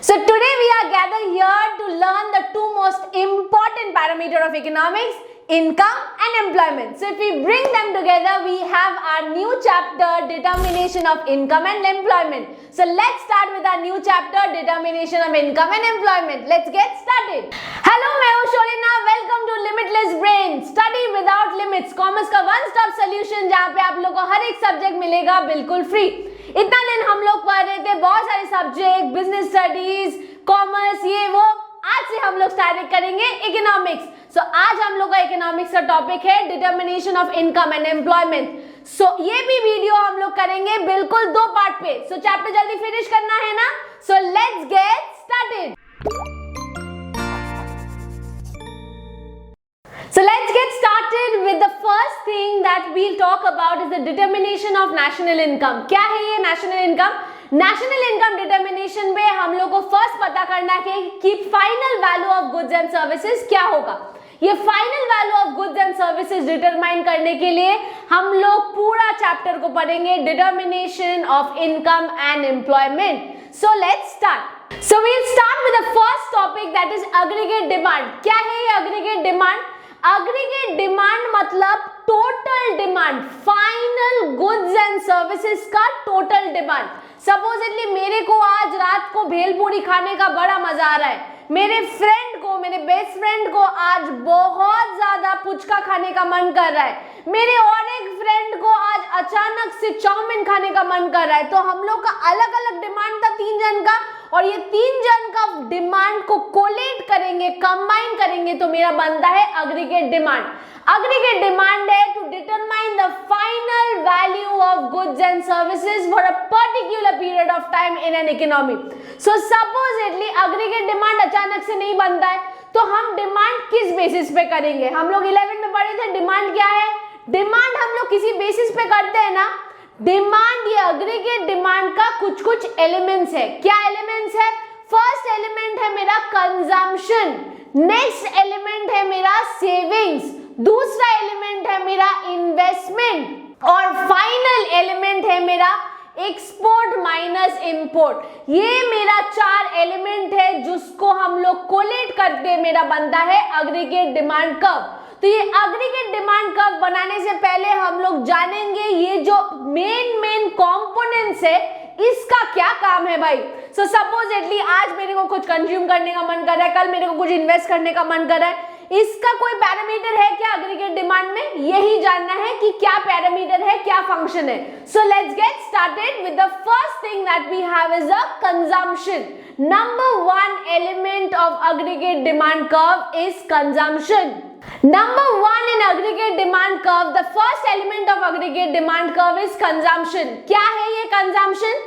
So today we are gathered here to learn the two most important parameters of economics, income and employment. So if we bring them together, we have our new chapter, determination of income and employment. So let's start with our new chapter, determination of income and employment. Let's get started. Hello, मैं हूँ शोलिना. Welcome to Limitless Brain. Study without limits. Commerce का one stop solution जहाँ पे आप लोगों को हर एक subject मिलेगा बिल्कुल फ्री. इतना दिन हम लोग पढ़ रहे थे बहुत सारे सब्जेक्ट, बिजनेस स्टडीज, कॉमर्स, ये वो. आज से हम लोग स्टार्ट करेंगे इकोनॉमिक्स. सो आज हम लोग का इकोनॉमिक्स का टॉपिक है determination of income and employment. So ये भी वीडियो हम लोग करेंगे बिल्कुल दो पार्ट पे. सो चैप्टर जल्दी फिनिश करना है ना. सो let's get started. So let's get started with the first thing that we'll talk about is the determination of national income. क्या है ये national income? National income determination में हम लोग को first पता करना है कि final value of goods and services क्या होगा. ये final value of goods and services determine करने के लिए हम लोग पूरा chapter को पढ़ेंगे determination of income and employment. So let's start. So we'll start with the first topic that is aggregate demand. क्या है ये aggregate demand? अग्रीगेट डिमांड मतलब total demand, final goods and services का टोटल डिमांड. सपोजिटली मेरे को आज रात को भेलपूरी खाने का बड़ा मजा आ रहा है, मेरे फ्रेंड को, मेरे बेस्ट फ्रेंड को आज बहुत ज्यादा पुचका खाने का मन कर रहा है, मेरे और एक फ्रेंड को आज अचानक से चाउमीन खाने का मन कर रहा है. तो हम लोग का अलग अलग डिमांड था तीन जन का, और ये तीन जन का डिमांड को कोलेट करेंगे, कंबाइन करेंगे तो मेरा बनता है अग्रीगेट डिमांड. अग्रीगेट डिमांड है to determine the final value of goods and services for a particular period of time in an economy. So supposedly aggregate demand अचानक से नहीं बनता है, तो हम डिमांड किस बेसिस पे करेंगे. हम लोग 11 में पढ़े थे डिमांड क्या है. डिमांड हम लोग किसी बेसिस पे करते हैं ना. डिमांड, ये अग्रीगेट डिमांड का कुछ कुछ एलिमेंट्स है. क्या एलिमेंट्स है. फर्स्ट एलिमेंट है मेरा कंजम्पशन, नेक्स्ट एलिमेंट है मेरा सेविंग्स, दूसरा एलिमेंट है मेरा इन्वेस्टमेंट और फाइनल एलिमेंट है मेरा एक्सपोर्ट माइनस इंपोर्ट. ये मेरा चार एलिमेंट है जिसको हम लोग कोलेट करके मेरा बनता है अग्रीगेट डिमांड कर्व. तो ये अग्रीगेट डिमांड कर्व बनाने से पहले हम लोग जानेंगे ये जो मेन कंपोनेंट्स है इसका क्या काम है भाई. सो सपोजिटली आज मेरे को कुछ कंज्यूम करने का मन कर रहा है, कल मेरे को कुछ इन्वेस्ट करने का मन कर रहा है, इसका कोई पैरामीटर है क्या अग्रीगेट डिमांड में. यही जानना है कि क्या पैरामीटर है, क्या फंक्शन है. So let's get started with the first thing that we have is a consumption. Number one element of aggregate demand curve is consumption. Number one in aggregate demand curve, the first element of aggregate demand curve is consumption. क्या है ये consumption?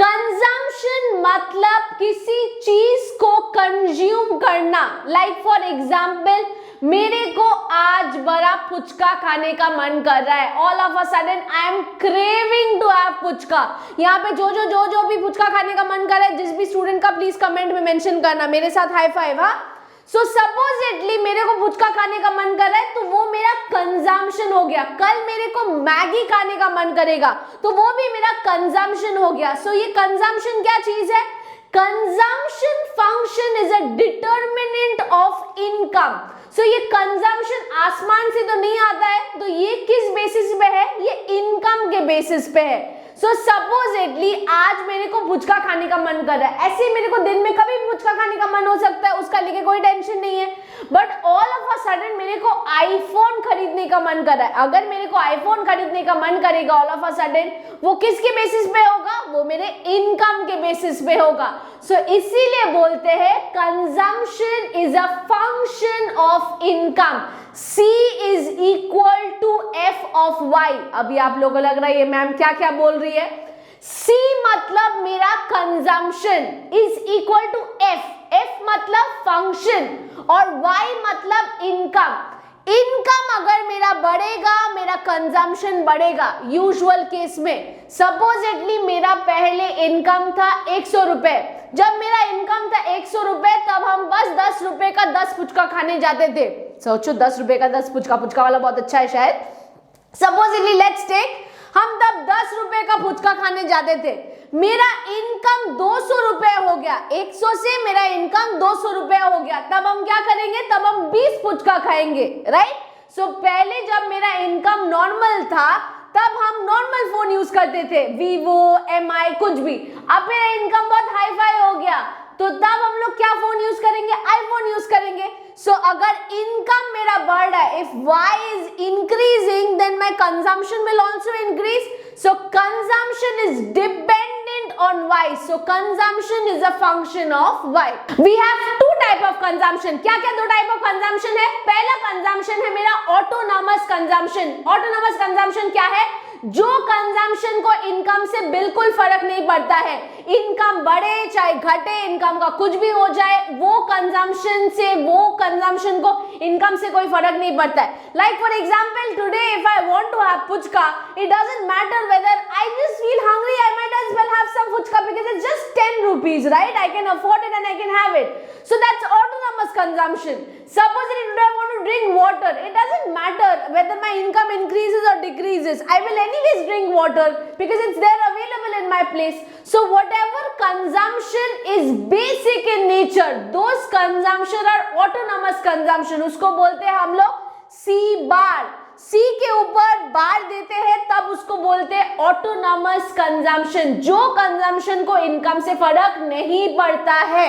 Consumption मतलब किसी चीज को consume करना. Like for example, मेरे को आज बड़ा पुचका खाने का मन कर रहा है. All of a sudden I am craving to have puchka. यहाँ पे जो भी पुचका खाने का मन कर रहा है, जिस भी स्टूडेंट का प्लीज कमेंट में मेंशन करना, मेरे साथ हाई फाइव. हाँ, सो सपोजिटली मेरे को पुचका खाने का मन कर रहा है तो वो मेरा कंजम्पशन हो गया. कल मेरे को मैगी खाने का मन करेगा तो वो भी मेरा कंजम्पशन हो गया. सो ये कंजम्पशन क्या चीज है. Consumption function is a determinant of income. So ये कंजम्पशन आसमान से तो नहीं आता है, तो ये किस बेसिस पे है, ये इनकम के बेसिस पे है. सो सपोजिटली आज मेरे को पुचका खाने का मन कर रहा है, ऐसे मेरे को दिन में कभी भी पुचका खाने का मन हो सकता है, उसका लेके कोई टेंशन नहीं है. But all of a sudden मेरे को आईफोन खरीदने का मन कर रहा है. अगर मेरे को आईफोन खरीदने का मन करेगा ऑल ऑफ अ सडन, वो किसके बेसिस पे होगा, वो मेरे इनकम के बेसिस पे होगा. सो इसीलिए बोलते हैं consumption is a function of income. C is equal to F of Y. अभी आप लोगों को लग रहा है ये मैम क्या क्या बोल रही है. C मतलब मेरा consumption is equal to F. F मतलब फंक्शन और Y मतलब इनकम. इनकम अगर मेरा बढ़ेगा, मेरा कंजम्पशन बढ़ेगा. यूजुअल केस में सपोजिटली मेरा पहले इनकम था 100 रुपए. जब मेरा इनकम था 100 रुपए तब हम बस 10 रुपए का 10 पुचका खाने जाते थे. सोचो 10 रुपए का 10 पुचका वाला बहुत अच्छा है शायद. सपोजिटली लेट्स टेक, हम तब 10 रुपए का पुचका खाने जाते थे. मेरा इनकम 200 रुपए हो गया, 100 से मेरा इनकम 200 रुपए हो गया, तब हम क्या करेंगे, तब हम 20 पुचका खाएंगे, राइट। सो पहले जब मेरा इनकम नॉर्मल था तब हम नॉर्मल फोन यूज करते थे, वीवो, एमआई, कुछ भी। अब मेरा इनकम बहुत हाई फाई हो गया तो तब हम लोग क्या फोन यूज करेंगे, आईफोन यूज करेंगे। सो अगर इनकम मेरा बढ़ रहा है, if y is increasing then my consumption will also increase. So consumption is dependent on y. So consumption is a function of y. We have two type of consumption. क्या क्या दो type of consumption है? पहला consumption है मेरा autonomous consumption. Autonomous consumption क्या है? जो कंजम्पशन को इनकम से बिल्कुल फर्क नहीं पड़ता है, इनकम बढ़े चाहे घटे, इनकम का कुछ भी हो जाए, वो कंजम्पशन को इनकम से कोई फर्क नहीं पड़ता है। Like for example today if I want to have puchka, it doesn't matter whether I just feel hungry, I might as well have some puchka because it's just 10 rupees, right? I can afford it and I can have it. So that's autonomous consumption. Suppose today I want to drink water, it doesn't matter whether my income increases or decreases, I will anyways drink water because it's there available in my place. So whatever consumption is basic in nature, those consumption are autonomous consumption. उसको बोलते हैं हम लोग C बार, C के ऊपर बार देते हैं तब उसको बोलते हैं ऑटोनॉमस कंजम्पशन, जो कंजम्पशन को इनकम से फर्क नहीं पड़ता है।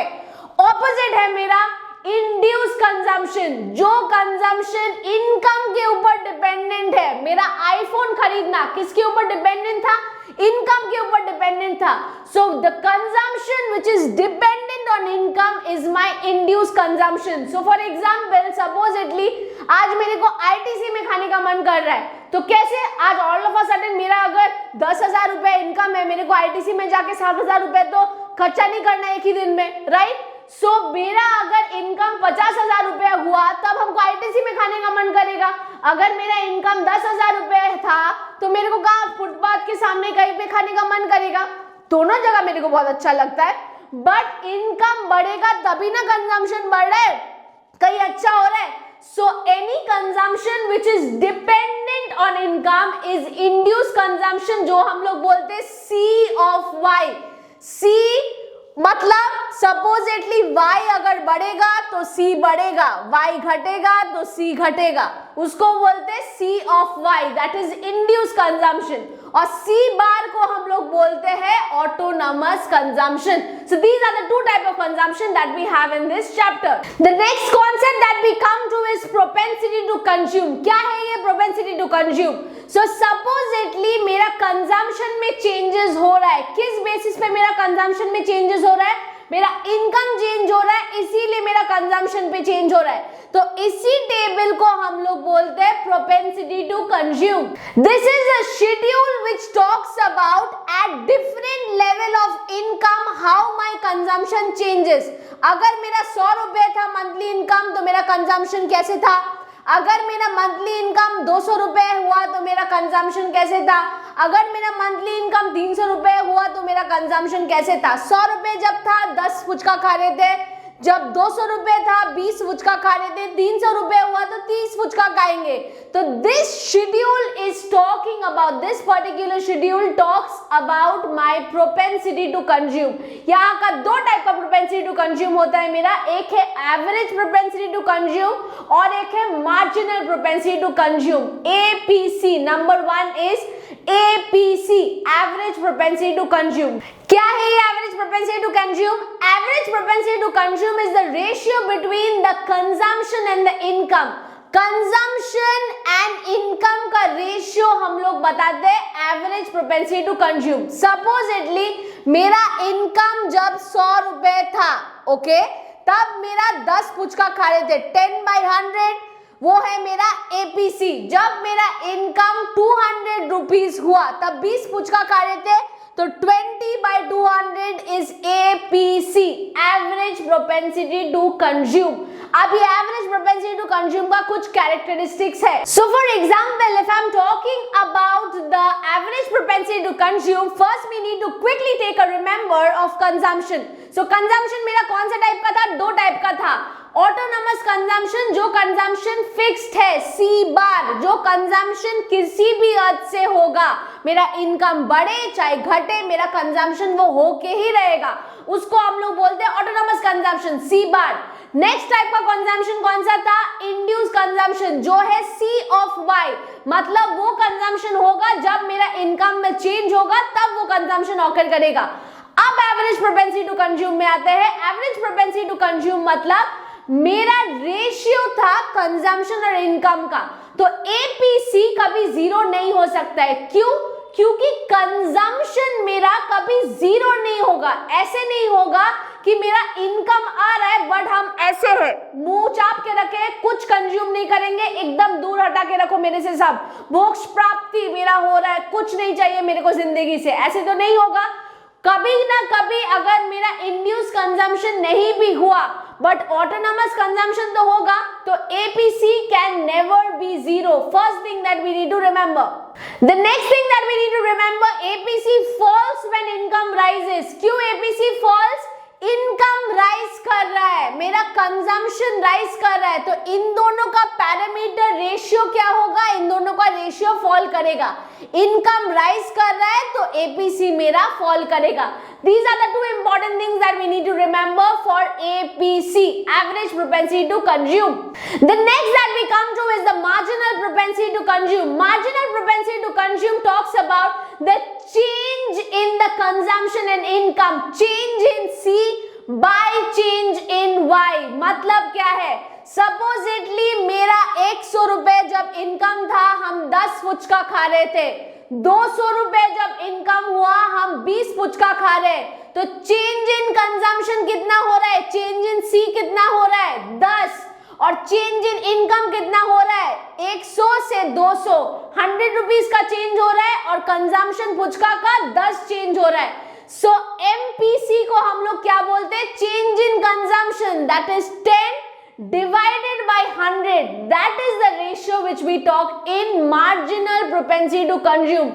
ऑपोजिट है मेरा इंड्यूस कंजम्पशन, जो कंजम्पशन इनकम के ऊपर डिपेंडेंट है। मेरा आईफोन खरीदना किसके ऊपर डिपेंडेंट था, इनकम के ऊपर डिपेंडेंट था। So the consumption which is dependent on income is my induce consumption. So for example supposedly आज मेरे को आईटीसी में खाने का मन कर रहा है, तो कैसे आज ऑल ऑफ अ सडन मेरा अगर 10,000 रुपए इनकम है, मेरे को आईटीसी में जाके 7,000 रुपए तो खर्चा नहीं करना एक ही दिन में, राइट। सो मेरा अगर इनकम 50,000 रुपए हुआ तब हमको आईटीसी में खाने का मन करेगा। अगर मेरा इनकम 10,000 रुपए था तो मेरे को कहाँ फुटपाथ के सामने कहीं पे खाने का मन करेगा। दोनों जगह मेरे को बहुत अच्छा लगता है, बट इनकम बढ़ेगा तभी ना कंजम्पशन बढ़ रहा है, कहीं अच्छा हो रहा है। So any consumption which is dependent on income is induced consumption, जो हम लोग बोलते हैं C of Y। C मतलब सपोजिटली y अगर बढ़ेगा तो c बढ़ेगा, y घटेगा तो c घटेगा, उसको बोलते हैं C of Y, that is induced consumption। और C बार को हम लोग बोलते हैं autonomous consumption। So these are the two type of consumption that we have in this chapter. The next concept that we come to is propensity to consume। क्या है ये propensity to consume? So supposedly मेरा consumption में changes हो रहा है, किस basis पे मेरा consumption में changes हो रहा है, मेरा इनकम चेंज हो रहा है इसीलिए मेरा कंजम्पशन पे चेंज हो रहा है। तो इसी टेबल को हम लोग बोलते हैं propensity to consume. This is a schedule which talks about at different level of income how my consumption changes. अगर मेरा 100 रुपए था मंथली इनकम तो मेरा कंजम्पशन कैसे था, अगर मेरा मंथली इनकम 200 रुपए हुआ तो मेरा कंजम्पशन कैसे था, अगर मेरा मंथली इनकम 300 रुपए हुआ तो मेरा कंजम्पशन कैसे था। 100 रुपए जब था 10 फुचका खा रहे थे, जब 200 रुपए था 20 फुचका खा रहे थे, 300 रुपए हुआ तो 30 फुचका खाएंगे। तो this schedule is talking about, this particular schedule talks about my propensity to consume. यहाँ का दो टाइप का प्रोपेंसिटी टू कंज्यूम होता है मेरा, एक है एवरेज प्रोपेंसिटी टू कंज्यूम और एक है marginal propensity to consume, APC. नंबर 1 is APC, average propensity to consume. क्या है ये average propensity to consume? Average propensity to consume is the ratio between the consumption and the income. Consumption and income का ratio हम लोग बताते हैं average propensity to consume. Supposedly मेरा income जब 100 रुपए था, ओके, तब मेरा 10 पुचका खा रहे थे, 10/100 वो है मेरा एपीसी। जब मेरा इनकम 200 रुपीज हुआ तब 20 पुचका खा रहे थे, तो 20/200 is APC, average propensity to consume. अब ये एवरेज प्रोपेंसिटी टू कंज्यूम का कुछ कैरेक्टरिस्टिक्स है। So for example if I am talking about the average propensity to consume, first we need to quickly take a remember of consumption. सो consumption मेरा कौन सा type का था, 2 टाइप का था। ऑटोनोमस कंजम्पशन, जो कंजम्पशन फिक्स्ड है, C बार, जो कंजम्पशन किसी भी अर्थ से होगा, मेरा इनकम बढ़े चाहे घटे, मेरा कंजम्पशन वो होके ही रहेगा, उसको हम लोग बोलते हैं ऑटोनोमस कंजम्पशन, सी बार। नेक्स्ट टाइप का कंजम्पशन कौन सा था? इंड्यूस कंजम्पशन, जो है सी ऑफ वाई, मतलब वो कंजम्पशन होगा जब मेरा इनकम में चेंज होगा तब वो कंजम्पशन ऑकर करेगा। अब एवरेज प्रोपेंसिटी टू कंज्यूम में आते हैं। एवरेज प्रोपेंसिटी टू कंज्यूम मतलब मेरा रेशियो था कंजम्पशन और इनकम का, तो एपीसी कभी जीरो नहीं हो सकता है। क्यों? क्योंकि कंजम्पशन मेरा कभी जीरो नहीं होगा। ऐसे नहीं होगा कि मेरा इनकम आ रहा है बट हम ऐसे है मुंह चाप के रखे, कुछ कंज्यूम नहीं करेंगे, एकदम दूर हटा के रखो मेरे से सब, मोक्ष प्राप्ति मेरा हो रहा है, कुछ नहीं चाहिए मेरे को जिंदगी से, ऐसे तो नहीं होगा। कभी ना कभी अगर मेरा इंड्यूस कंजम्पशन नहीं भी हुआ बट ऑटोनोमस कंजम्पशन तो होगा, तो APC can never be zero. First thing that we need to remember. The next thing that we need to remember, APC falls when income rises. क्यों एपीसी फॉल्स? इनकम राइज कर रहा है, मेरा consumption rise कर रहा है, तो इन दोनों का पैरामीटर रेशियो क्या होगा? इन दोनों का रेशियो फॉल करेगा। इनकम राइज कर रहा है तो एपीसी मेरा फॉल करेगा। These are the two important things that we need to remember for APC, average propensity to consume. The next that we come to is the marginal propensity to consume. Marginal propensity to consume talks about the change in the consumption and income, change in C by change in Y. मतलब क्या है? Supposedly मेरा 100 रुपए जब income था हम 10 फुचका खा रहे थे, 200 रुपए जब इनकम हुआ हम 20 फुचका खा रहे हैं, तो चेंज इन कंजम्पशन कितना हो रहा है? चेंज इन सी कितना हो रहा है? 10। और चेंज इन इनकम कितना हो रहा है? 100 से 200, 100 रुपीज का चेंज हो रहा है और कंजम्पशन फुचका का 10 चेंज हो रहा है। सो एमपीसी को हम लोग क्या बोलते हैं? Change in consumption, that is 10 divided by 100, that is the ratio which we talk in marginal propensity to consume.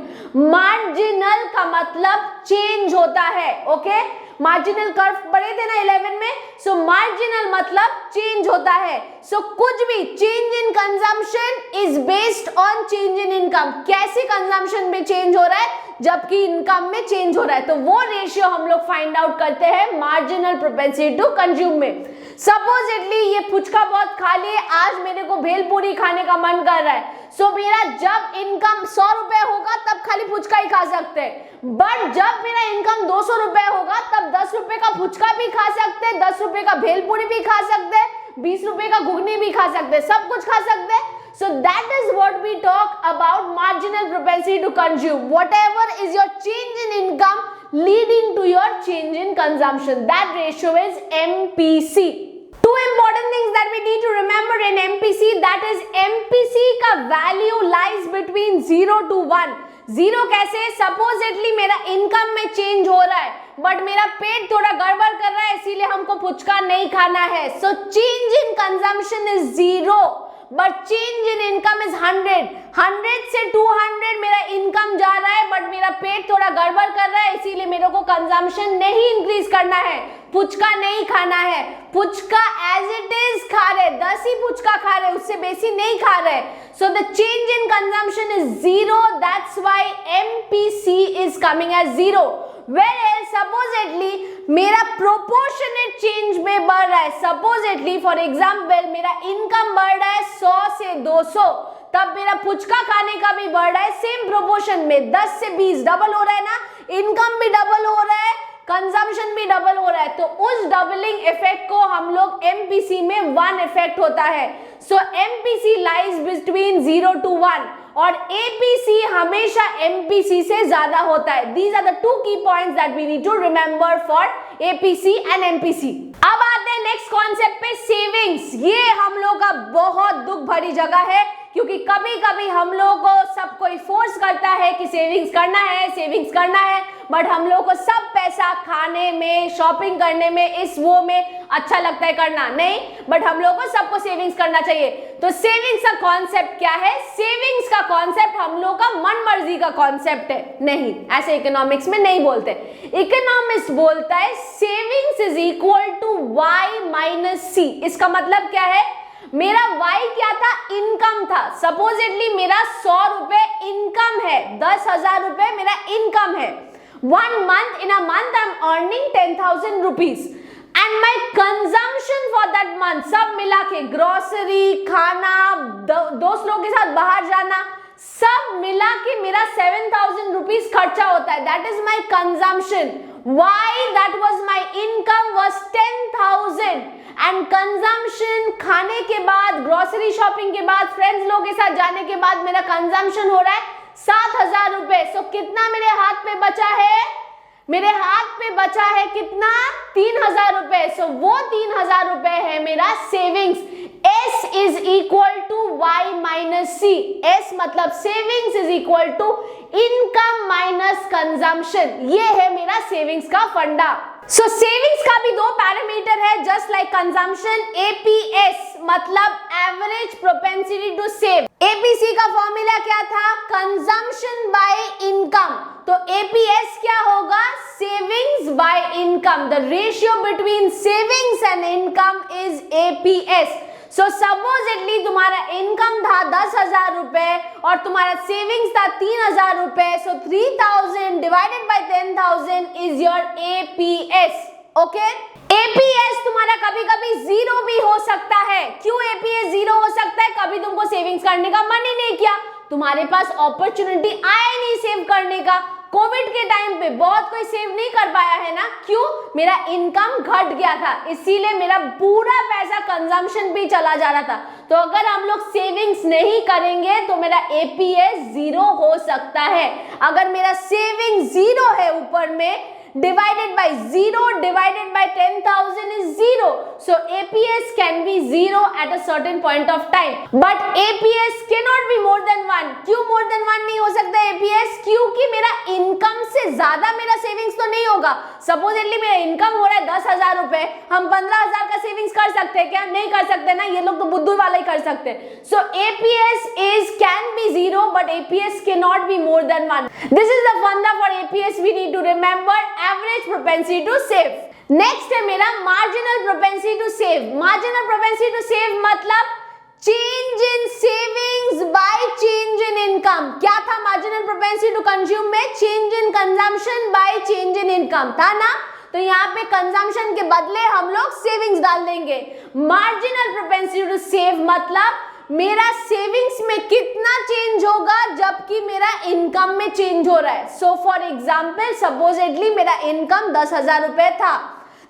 Marginal का मतलब change होता है, okay? मार्जिनल कर्व पढ़े थे ना 11 में, सो मार्जिनल मतलब चेंज होता है। सो कुछ भी change in consumption is based on change in income. कैसे कंजम्पशन में चेंज हो रहा है जबकि इनकम में चेंज हो रहा है, तो वो रेशियो हम लोग फाइंड आउट करते हैं मार्जिनल प्रोपेंसिटी टू कंज्यूम में। सपोजिटली ये फुचका बहुत खा लिए, आज मेरे को भेलपूरी खाने का मन कर रहा है, सो मेरा जब इनकम 100 रुपए होगा तब खाली फुचका ही खा सकते हैं, बट जब मेरा इनकम 200 रुपए होगा तब 10 रुपए का फुचका भी खा सकते हैं, 10 रुपए का भेलपूरी भी खा सकते हैं, 20 रुपए का घुगनी भी खा सकते हैं, सब कुछ खा सकते हैं। So that is what we talk about marginal propensity to consume. Whatever is your change in income leading to your change in consumption, that ratio is MPC. Two important things that we need to remember in MPC, that is MPC का value lies between 0 to 1. 0 कैसे? Supposedly मेरा income में change हो रहा है but मेरा पेट थोड़ा गड़बड़ कर रहा है, इसीलिए हमको फुचका नहीं खाना है। So change in consumption is 0. But change in income is 100। 100 से 200 मेरा इनकम जा रहा है बट मेरा पेट थोड़ा गड़बड़ कर रहा है, इसीलिए मेरे को कंजम्पशन नहीं इंक्रीज करना है, फुचका नहीं खाना है। फुचका एज इट इज खा रहे, 10 ही फुचका खा रहे, उससे बेसी नहीं खा रहे। So the change in consumption is 0, that's why MPC is coming as 0। Whereas supposedly मेरा प्रोपोर्शनेट चेंज में बढ़ रहा है, सपोजिटली फॉर एग्जाम्पल मेरा इनकम बढ़ रहा है 100 से 200, तब मेरा फुचका खाने का भी बढ़ रहा है सेम प्रोपोर्शन में, 10 से 20 डबल हो रहा है ना, इनकम भी डबल हो रहा है, कंजम्पशन भी डबल हो रहा है, तो उस डबलिंग इफेक्ट को हम लोग एमपीसी में 1 इफेक्ट होता है। सो एमपीसी लाइज बिटवीन 0 to 1 और एपीसी हमेशा एमपीसी से ज्यादा होता है। These are the 2 key points that we need to remember for APC and MPC. अब आते हैं नेक्स्ट कॉन्सेप्ट पे, सेविंग्स। ये हम लोग का बहुत दुख भरी जगह है क्योंकि कभी कभी हम लोग को सब कोई फोर्स करता है कि सेविंग्स करना है, सेविंग्स करना है, बट हम लोग को सब पैसा खाने में, शॉपिंग करने में, इस वो में अच्छा लगता है करना नहीं, बट हम लोग को सबको सेविंग्स करना चाहिए। तो सेविंग्स का कॉन्सेप्ट क्या है? सेविंग्स का कॉन्सेप्ट हम लोग का मन मर्जी का कॉन्सेप्ट है, नहीं, ऐसे इकोनॉमिक्स में नहीं बोलते। इकोनॉमिक्स बोलता है savings is equal to Y minus C. इसका मतलब क्या है? मेरा y क्या था, इनकम था। सपोजिटली मेरा 100 रुपए इनकम है, 10,000 रुपए मेरा इनकम है। 1 month, in a month I'm earning 10,000 rupees and my consumption for that month, सब मिला के ग्रोसरी, खाना, दोस्त लोगों के साथ बाहर जाना, सब मिला के मेरा 7,000 रुपीज खर्चा होता है। That is my consumption. Why? That was my income was 10,000 and consumption, खाने के बाद, ग्रोसरी शॉपिंग के बाद, फ्रेंड्स लोगों के साथ जाने के बाद मेरा कंजम्पशन हो रहा है 7,000 रुपए। सो कितना मेरे हाथ पे बचा है? मेरे हाथ पे बचा है कितना? 3,000 रुपए। सो वो 3,000 रुपए है मेरा savings. S is equal to Y minus C। S मतलब savings is equal to income minus consumption. ये है मेरा सेविंग्स का फंडा। सो सेविंग्स का भी दो पैरामीटर है, जस्ट लाइक कंजम्पशन। APS मतलब average propensity to save. APC का फॉर्मूला क्या था? Consumption by income. तो APS क्या होगा? Savings by income. The ratio between savings and income is APS। So supposedly तुम्हारा इनकम था 10,000 रुपए और तुम्हारा सेविंग्स था 3,000 रुपए। So 3,000 divided by 10,000 is your APS। Okay, APS तुम्हारा कभी कभी जीरो भी हो सकता है। क्यों APS जीरो हो सकता है? कभी तुमको सेविंग्स करने का मन ही नहीं किया, तुम्हारे पास अपॉर्चुनिटी आया ही नहीं सेव करने का। कोविड के टाइम पे बहुत कोई सेव नहीं कर पाया है ना, क्यों? मेरा इनकम घट गया था, इसीलिए मेरा पूरा पैसा कंजम्पशन पे चला जा रहा था। तो अगर हम लोग सेविंग्स नहीं करेंगे तो मेरा APS जीरो हो सकता है। अगर मेरा सेविंग जीरो है ऊपर में, divided by 0 divided by 10,000 is 0. So APS can be 0 at a certain point of time. But APS cannot be more than 1. क्यों more than 1 नहीं हो सकता APS? क्योंकि मेरा इनकम से ज्यादा मेरा सेविंग्स तो नहीं होगा। सपोजिटली मेरा इनकम हो रहा है 10,000 रुपए, हम 15,000 का सेविंग्स कर सकते हैं क्या? नहीं कर सकते ना, ये लोग तो बुद्धू वाला ही कर सकते हैं। So APS can be 0 but APS cannot be more than 1. This is the funda for APS we need to remember. Average propensity to save. Next है मेरा marginal propensity to save. Marginal propensity to save मतलब change in savings by change in income. क्या था marginal propensity to consume में? Change in consumption by change in income था ना। तो यहाँ पे कंजम्पशन के बदले हम लोग सेविंग्स डाल देंगे। मार्जिनल प्रोपेंसिटी टू सेव मतलब मेरा सेविंग्स में कितना चेंज होगा जबकि मेरा इनकम में चेंज हो रहा है। सो फॉर एग्जाम्पल, सपोजिटली मेरा इनकम 10,000 रुपए था,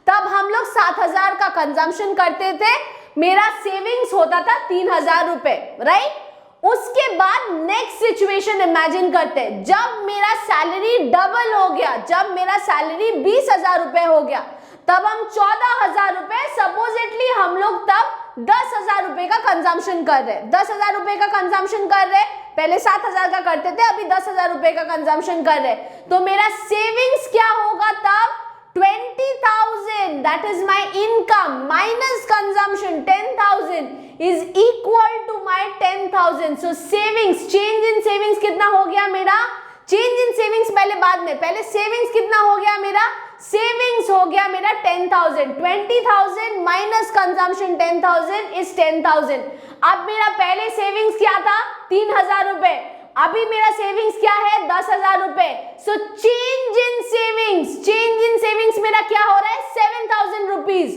तब हम लोग 7,000 का कंजम्पशन करते थे, मेरा सेविंग्स होता था 3,000 रुपए, राइट? उसके बाद नेक्स्ट सिचुएशन इमेजिन करते हैं, जब मेरा सैलरी डबल हो गया, जब मेरा सैलरी 20,000 रुपए हो गया, तब हम 14,000 रुपए, सपोजिटली हम लोग तब 10,000 रुपए का कंजम्पशन कर रहे हैं। 10,000 रुपए का कंजम्पशन कर रहे हैं, पहले 7,000 का करते थे, अभी 10,000 रुपए का कंजम्पशन कर रहे हैं। तो मेरा सेविंग्स क्या होगा तब? 20,000, that is my income minus consumption 10,000 is equal to my 10,000। So savings, change in savings कितना हो गया मेरा? चेंज इन सेविंग्स पहले बाद में, पहले सेविंग्स कितना हो गया मेरा? सेविंग्स हो गया मेरा 10,000। 20,000 माइनस कंजम्पशन 10,000 इज 10,000। अब मेरा पहले सेविंग्स क्या था? 3,000 रुपए, अभी मेरा सेविंग्स क्या है? 10,000 रुपए। So change in savings, change in savings मेरा क्या हो रहा है? 7,000 रुपीज।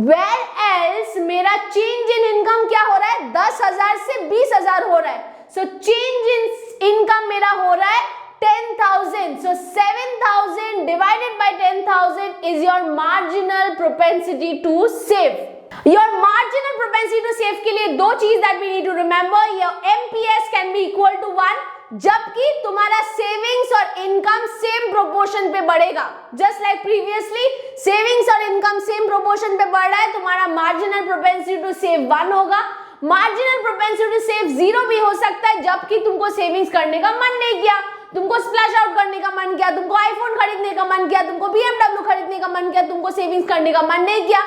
वेयर एल्स मेरा चेंज इन इनकम क्या हो रहा है? 10,000 से 20,000 हो रहा है। सो चेंज इन इनकम मेरा हो रहा है 10,000. So 7,000 divided by 10,000 is your marginal propensity to save. Your marginal propensity to save के लिए दो चीज that we need to remember. Your MPS can be equal to 1, जबकि तुम्हारा सेविंग्स और इनकम सेम प्रोपोर्शन पे बढ़ेगा। जस्ट लाइक प्रीवियसली सेविंग्स और इनकम सेम प्रोपोर्शन पे बढ़ रहा है, तुम्हारा मार्जिनल प्रोपेंसिटी टू सेव 1 होगा। मार्जिनल प्रोपेंसिटी टू सेव 0 भी हो सकता है, जबकि तुमको सेविंग्स करने का मन नहीं किया, तुमको स्प्लैश आउट करने का मन किया, तुमको आईफोन खरीदने का मन किया, तुमको BMW खरीदने का मन किया, तुमको सेविंग्स करने का मन नहीं किया।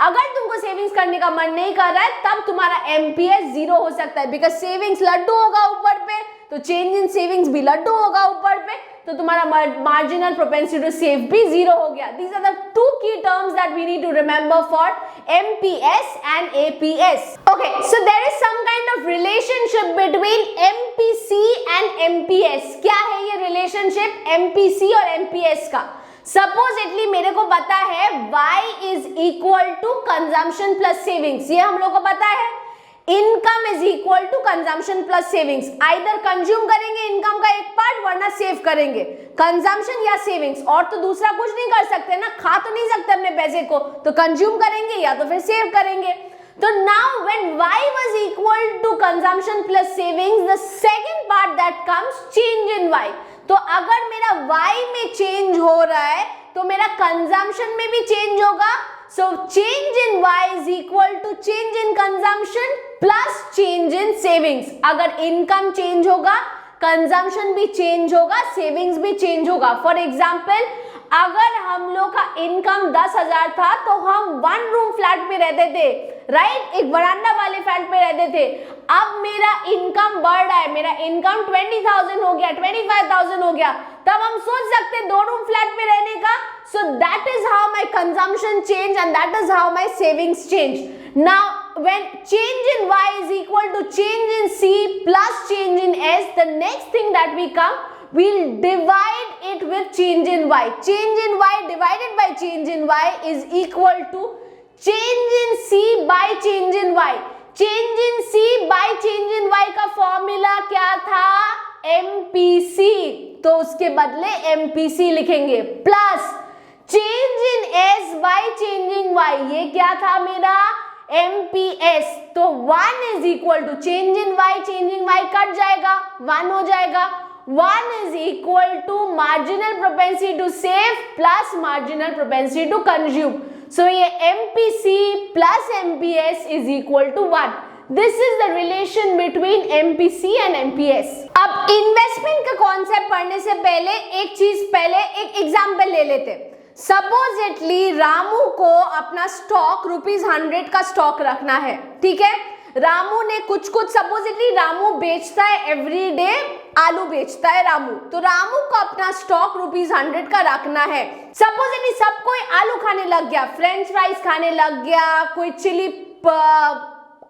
अगर तुमको सेविंग्स करने का मन नहीं कर रहा है, तब तुम्हारा MPS 0 हो सकता है, बिकॉज सेविंग्स लड्डू होगा ऊपर पे, तो चेंज इन सेविंग्स भी लड्डू होगा ऊपर पे, तो तुम्हारा मार्जिनल प्रोपेंसिटी टू सेव भी 0 हो गया। These are the two key terms that we need to remember for MPS and APS. Okay, so there is some kind of relationship between MPC and MPS. क्या है ये relationship MPC और MPS का? Supposedly मेरे को पता है Y is equal to consumption plus savings, ये हम लोग को पता है। Income is equal to consumption plus savings, either consume करेंगे इनकम का एक पार्ट वरना सेव करेंगे, कंजम्पशन या सेविंग्स, और तो दूसरा कुछ नहीं कर सकते ना, खा तो नहीं सकते अपने पैसे को, तो कंज्यूम करेंगे या तो फिर सेव करेंगे। तो now when y was equal to consumption plus savings, the second part that comes change in y, तो अगर मेरा y में चेंज हो रहा है तो मेरा कंजम्पशन में भी चेंज होगा। So change in y is equal to change in consumption plus change in savings. अगर इनकम चेंज होगा, कंजम्पशन भी चेंज होगा, सेविंग्स भी चेंज होगा। फॉर एग्जाम्पल, अगर हम लोग का इनकम 10,000 था तो हम 1 रूम फ्लैट में रहते थे, राइट, एक वरांडा वाले फ्लैट में रहते थे। अब मेरा इनकम बढ़ रहा है, मेरा इनकम 20,000 हो गया, 25,000 हो गया, तब हम सोच सकते 2 रूम फ्लैट में रहने का। So that is how my consumption change and that is how my savings change. Now when change in y is equal to change in C plus change in S, the next thing that we come, we'll divide it with change in y. Change in y divided by change in y is equal to change in C by change in y. Change in C by change in y का formula क्या था? MPC, तो उसके बदले MPC लिखेंगे, plus change in S by changing y, ये क्या था मेरा? MPS। तो 1 is equal to change in y, changing y cut जाएगा, 1 हो जाएगा। 1 is equal to marginal propensity to save plus marginal propensity to consume. So ये MPC plus MPS is equal to 1. This is the relation between MPC and MPS. अब investment का concept पढ़ने से पहले एक एग्जाम्पल ले लेते हैं। सपोजिटली रामू को अपना स्टॉक ₹100 का स्टॉक रखना है, ठीक है। रामू ने कुछ सपोजिटली रामू बेचता है एवरी डे, आलू बेचता है रामू, तो रामू को अपना स्टॉक ₹100 का रखना है। सपोजिटली सब कोई आलू खाने लग गया, फ्रेंच फ्राइज खाने लग गया, कोई चिली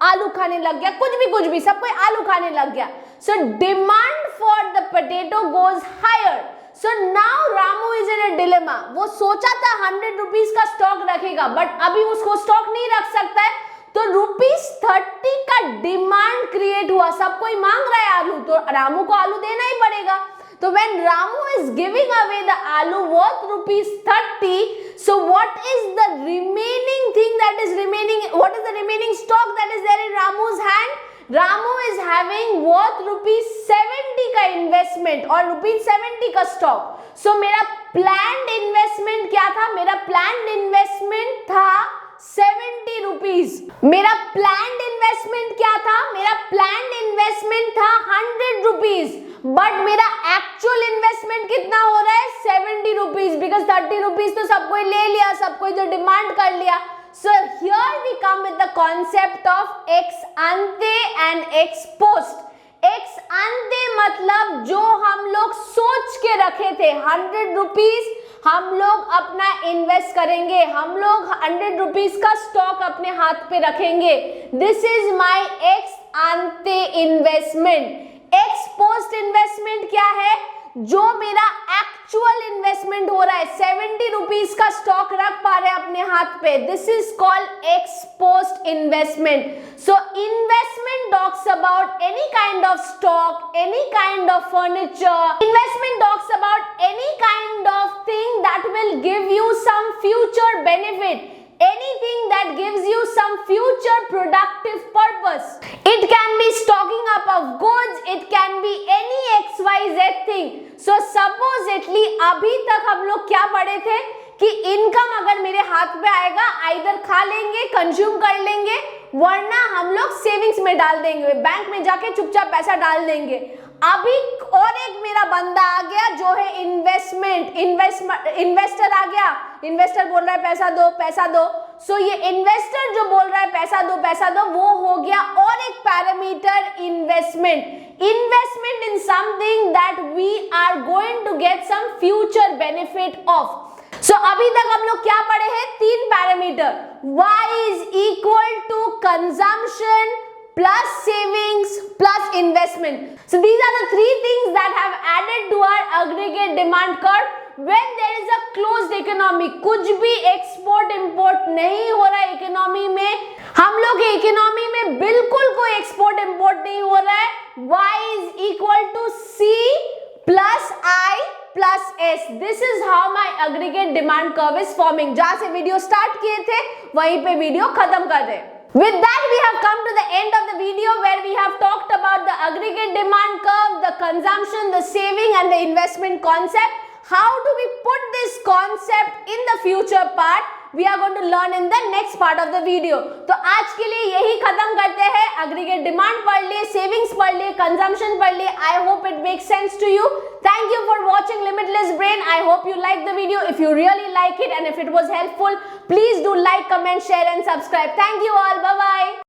आलू खाने लग गया, कुछ भी सब कोई आलू खाने लग गया। So demand for the potato goes higher. So now Ramu is in a dilemma. वो सोचा था 100 रुपीज का स्टॉक रखेगा, बट अभी उसको स्टॉक नहीं रख सकता है, तो ₹30 का डिमांड क्रिएट हुआ, सब कोई मांग रहा है आलू, तो रामू को आलू देना ही पड़ेगा। तो when Ramu is giving away the aloo worth ₹30, so what is the remaining thing that is remaining? What is the remaining stock that is there in Ramu's hand? Ramu is having worth ₹70 का investment और ₹70 का stock. सो मेरा planned investment क्या था? मेरा planned investment था ₹70। मेरा planned investment क्या था? मेरा प्लान्ड इन्वेस्टमेंट था ₹100, बट मेरा एक्चुअल इन्वेस्टमेंट कितना हो रहा है? ₹70, बिकॉज ₹30 तो सबको ले लिया, सबको जो डिमांड कर लिया। So here we come with the concept of ex ante and ex post. ex ante मतलब जो हम लोग सोच के रखे थे, ₹100 हम लोग अपना इन्वेस्ट करेंगे, हम लोग ₹100 का स्टॉक अपने हाथ पे रखेंगे। This is my ex ante investment. ex post investment क्या है? जो मेरा एक्चुअल इन्वेस्टमेंट हो रहा है, ₹70 का स्टॉक रख पा रहे अपने हाथ पे, this is called ex post investment. So investment talks about any kind of stock, any kind of furniture, investment talks about any kind of thing that will give you some future benefit, anything that gives you some future productive purpose. It can be stocking up of goods, it can be any XYZ thing. So supposedly अभी तक हम लोग क्या पढ़े थे कि income अगर मेरे हाथ पे आएगा, आइदर खा लेंगे, कंज्यूम कर लेंगे, वरना हम लोग सेविंग्स में डाल देंगे, बैंक में जाके चुपचाप पैसा डाल देंगे। अभी और एक मेरा बंदा आ गया जो है इन्वेस्टर आ गया, इन्वेस्टर बोल रहा है पैसा दो, सो ये इन्वेस्टर जो बोल रहा है पैसा दो, वो हो गया। और एक parameter investment in something that we are going to get some future benefit of. So अभी तक हम लोग क्या पढ़े हैं? 3 parameter, y is equal to consumption plus savings plus investment. So these are the 3 things that have added to our aggregate demand curve. When there is a closed economy, कुछ भी export import नहीं हो रहा है economy में, हम लोग के इकोनॉमी में बिल्कुल कोई एक्सपोर्ट इंपोर्ट नहीं हो रहा है, y is equal to c plus i plus s. This is how my aggregate demand curve is forming. जहां से वीडियो स्टार्ट किए थे वहीं पे वीडियो खत्म कर दे। With that, we have come to the end of the video where we have talked about the aggregate demand curve, the consumption, the saving and the investment concept. How do we put this concept in the future part? We are going to learn in the next part of the video. तो आज के लिए यही खत्म करते हैं। aggregate demand पढ़ लिए, savings पढ़ लिए, consumption पढ़ लिए। I hope it makes sense to you. Thank you for watching Limitless Brain. I hope you liked the video. If you really like it and if it was helpful, please do like, comment, share and subscribe. Thank you all. Bye bye.